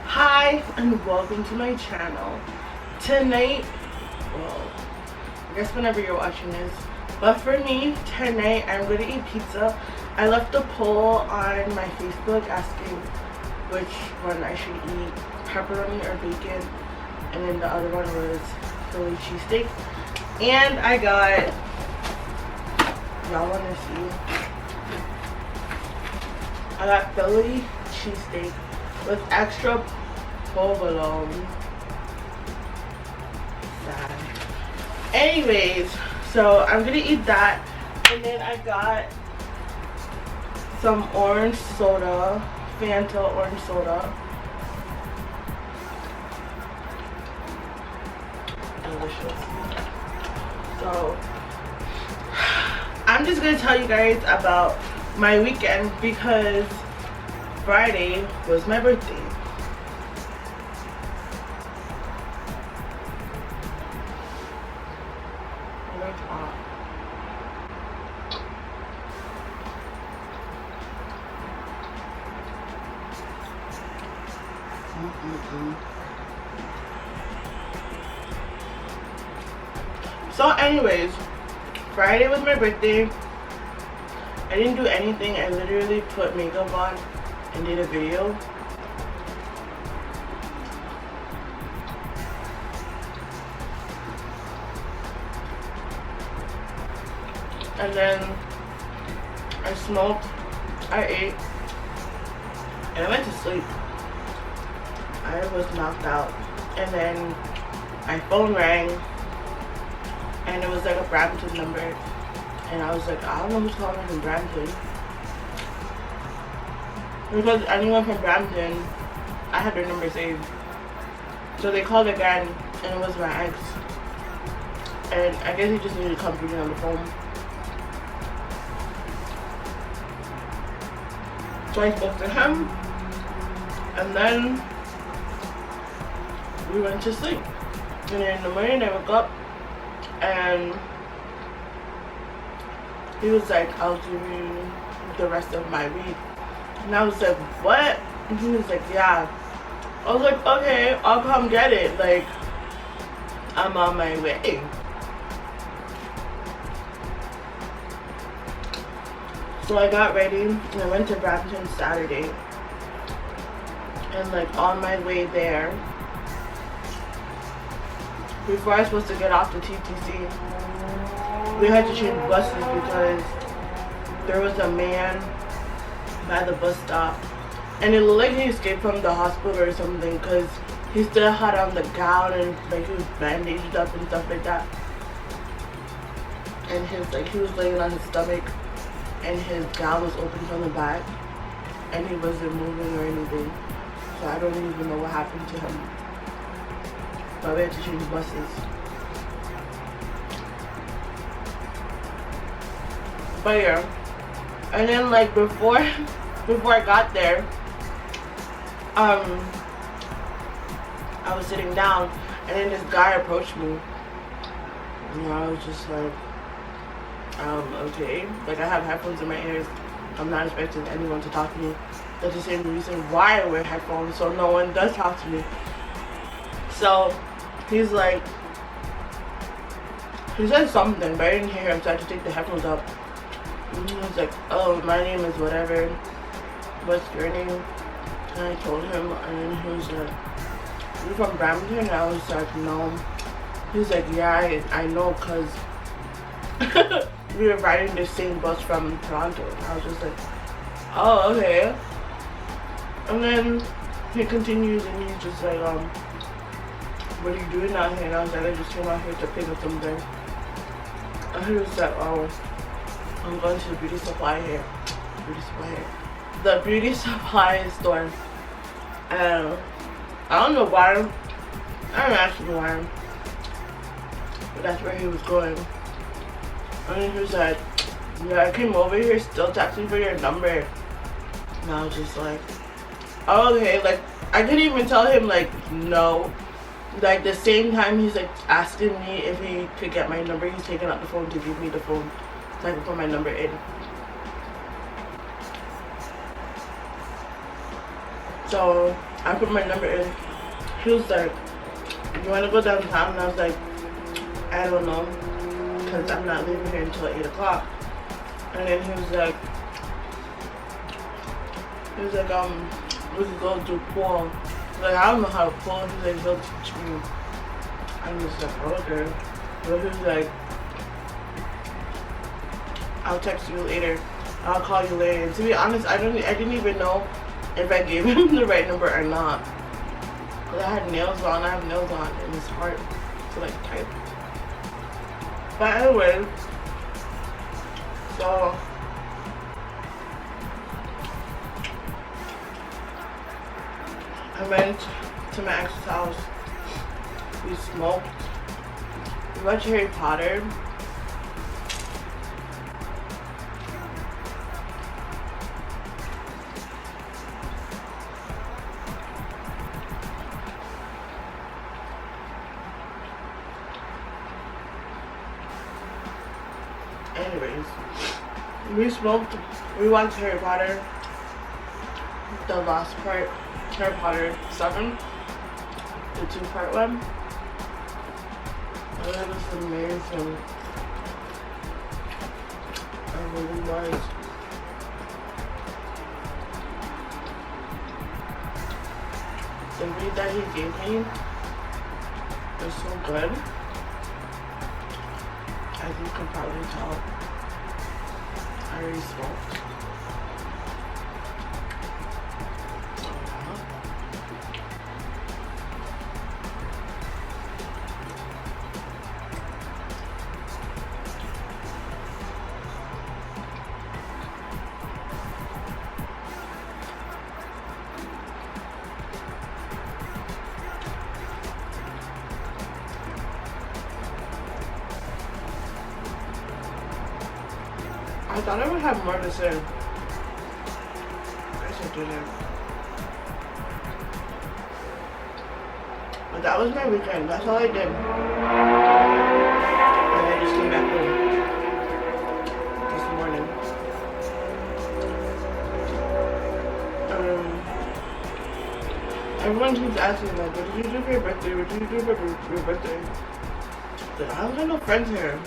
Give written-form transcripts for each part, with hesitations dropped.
Hi and welcome to my channel. Tonight, well, I guess whenever you're watching this, but for me tonight I'm gonna eat pizza. I left a poll on my Facebook asking which one I should eat, pepperoni or bacon, and then the other one was Philly cheesesteak. And I got, y'all wanna see? I got Philly cheesesteak with extra provolone. Sad. Anyways, so I'm gonna eat that, and then I got some orange soda, Fanta orange soda. Delicious. So I'm just gonna tell you guys about my weekend because Friday was my birthday. So anyways, Friday was my birthday. I didn't do anything. I literally put makeup on and did a video. And then I smoked, I ate, and I went to sleep. I was knocked out. And then my phone rang, and it was like a Brampton number. And I was like, I don't know who's calling from Brampton. Because anyone from Brampton, I had their number saved. So they called again, and it was my ex. And I guess he just needed company on the phone. So I spoke to him, and then we went to sleep. And then in the morning I woke up, and he was like, I'll give you the rest of my week. And I was like, what? And he was like, yeah. I was like, okay, I'll come get it. Like, I'm on my way. So I got ready and I went to Brampton Saturday. And like on my way there, before I was supposed to get off the TTC, we had to change buses because there was a man by the bus stop, and it looked like he escaped from the hospital or something because he still had on the gown and like he was bandaged up and stuff like that. And he was laying on his stomach, and his gown was open from the back, and he wasn't moving or anything. So I don't even know what happened to him. But we had to change buses. But yeah, and then like before I got there, I was sitting down, and then this guy approached me. And I was just like, okay. Like I have headphones in my ears. I'm not expecting anyone to talk to me. That's the same reason why I wear headphones, so no one does talk to me. So he's like, he said something, but I didn't hear him, so I had to take the headphones up. And he was like, oh, my name is whatever. What's your name? And I told him, and then he was like, you from Brampton? And I was like, no. He was like, yeah, I know, because we were riding the same bus from Toronto. And I was just like, oh, okay. And then he continues, and he's just like, what are you doing out here? And I was like, I just came out here to pick up something. And he was like, oh, I'm going to the beauty supply here. The beauty supply store. And I don't know why. I don't actually know why. But that's where he was going. And then he was like, yeah, I came over here still texting for your number. And I was just like, oh, okay. Like, I couldn't even tell him, like, no. Like, the same time he's, like, asking me if he could get my number, he's taking out the phone to give me the phone so I can put my number in. So I put my number in. He was like, you want to go downtown? And I was like, I don't know, because I'm not leaving here until 8 o'clock. And then he was like, we could go do pool. Like, I don't know how to pool. He's like, he'll teach me. I'm just like, okay. But he was like, I'll text you later. I'll call you later. And to be honest, I didn't even know if I gave him the right number or not. Cause I had nails on. I have nails on, and it's hard to like type. But anyway, so I went to my ex's house. We smoked. We watched Harry Potter. Anyways, we smoked. We watched Harry Potter. The last part. Harry Potter 7, the 2-part one. Oh, it was amazing. It really was. The read that he gave me is so good. As you can probably tell, I already smoked. I thought I would have more to say. I guess I didn't. But that was my weekend. That's all I did. And I just came back home this morning. Everyone keeps asking like, what did you do for your birthday? What did you do for your birthday? But I don't have no friends here.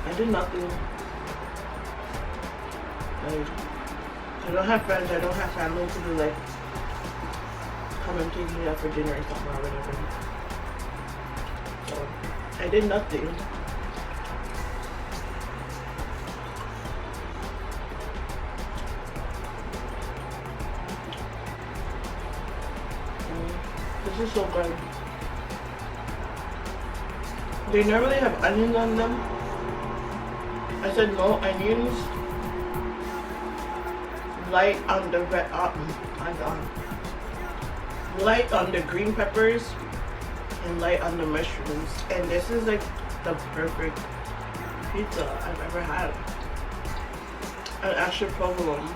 I did nothing. Like, I don't have friends, I don't have family to do like, come and take me out for dinner or something or whatever. So, I did nothing. This is so good. They normally have onions on them. I said no onions. Light on the red, light on the green peppers, and light on the mushrooms. And this is like the perfect pizza I've ever had. An extra provolone,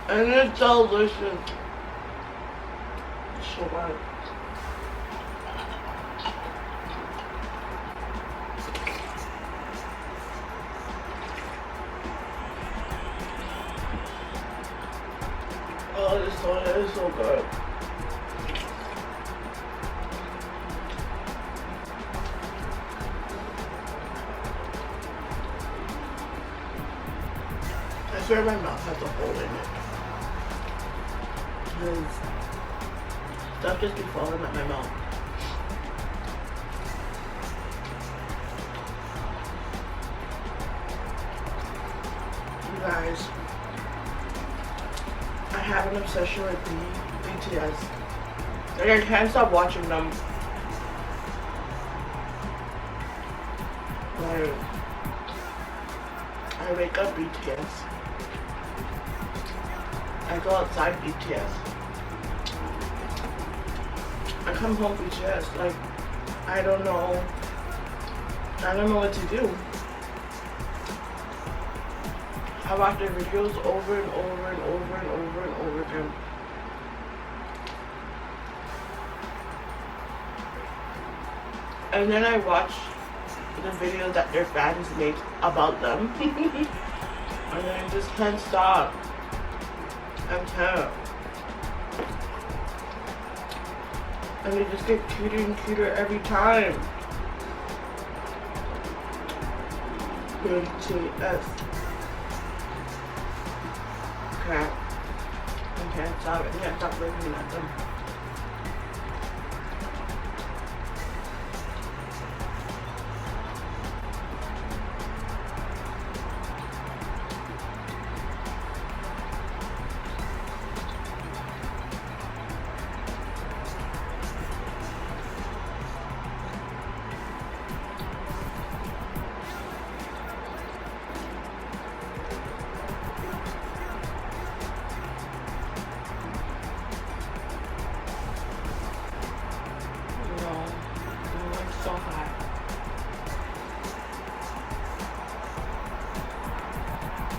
and it's delicious. It's so good. Oh, this soda is so good. I swear my mouth has a hole in it. Because stuff just keeps falling out my mouth. You guys, I have an obsession with BTS. Like, I can't stop watching them. Like, I wake up BTS. I go outside BTS. I come home BTS. Like, I don't know what to do. I watch their videos over and over and over and over and over again. And then I watch the videos that their fans make about them. And then I just can't stop. I'm 10. And they just get cuter and cuter every time. BTS. Crap. I can't stop it. I can't stop looking at them. So hot.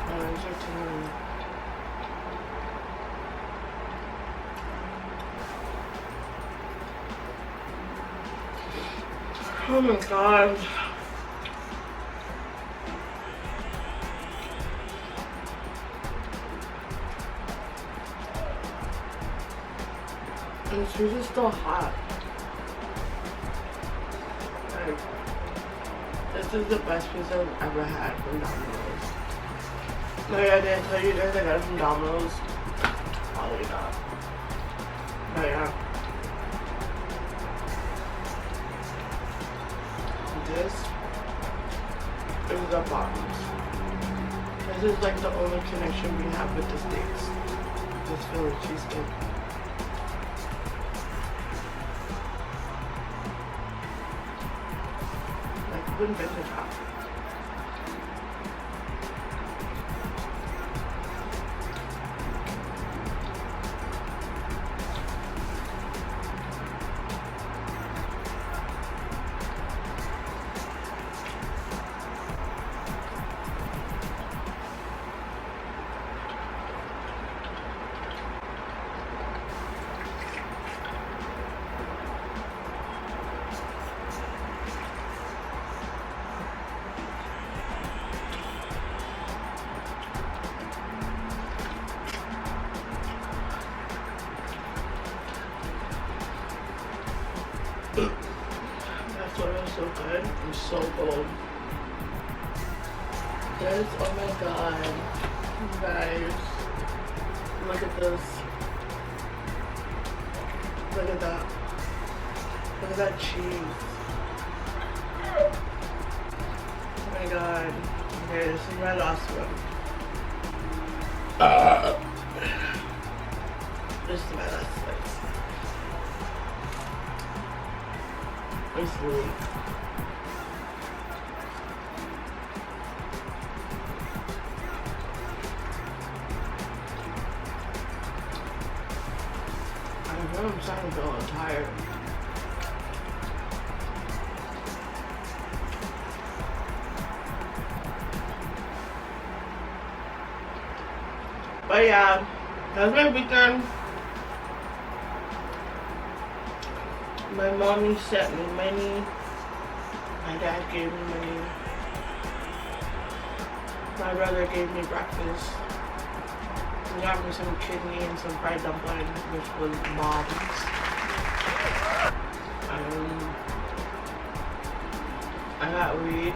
Oh, it's so tiny. Oh my god. And this food is still hot. Like, this is the best pizza I've ever had from Domino's. Like, I didn't tell you guys I got it from Domino's. Probably not. But yeah. This is the bottoms. This is like the only connection we have with the States. This Philly cheesesteak. Like, who invented that? That's what is so good. I'm so cold. This, oh my god. You guys. Look at this. Look at that. Look at that cheese. Oh my god. Okay, this is my last one. This is my last slice. Basically. I'm starting to feel tired. But yeah, that was my weekend. My mommy sent me money. My dad gave me money. My brother gave me breakfast. He got me some kidney and some fried dumpling, which was bombs. I got weed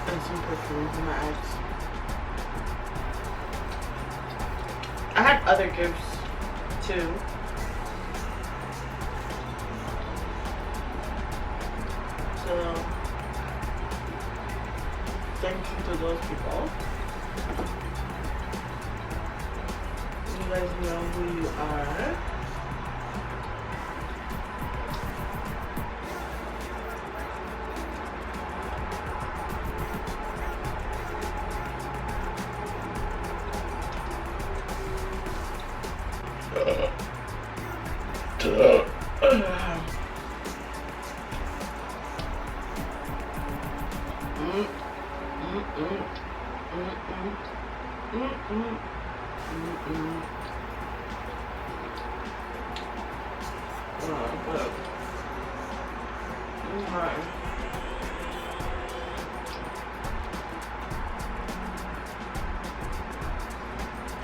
and some perfume for my ex. I had other gifts too. So thank you to those people. You guys know who you are.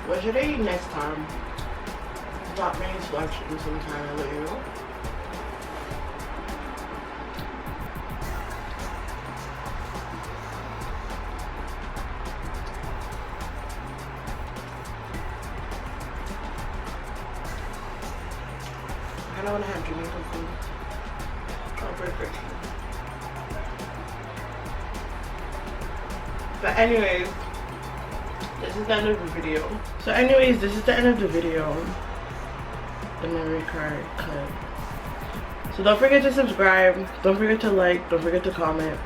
What should I eat next time? Stop making selections sometime, I'll let you know. I don't want to have Jamaican food. Oh, perfect. But anyways, this is the end of the video. So anyways, this is the end of the video. The memory card cut. So don't forget to subscribe. Don't forget to like. Don't forget to comment.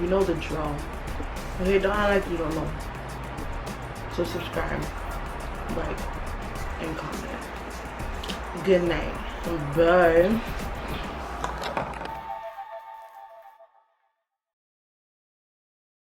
You know the drill. Okay, don't act like you don't know. So subscribe, like, and comment. Good night. Bye.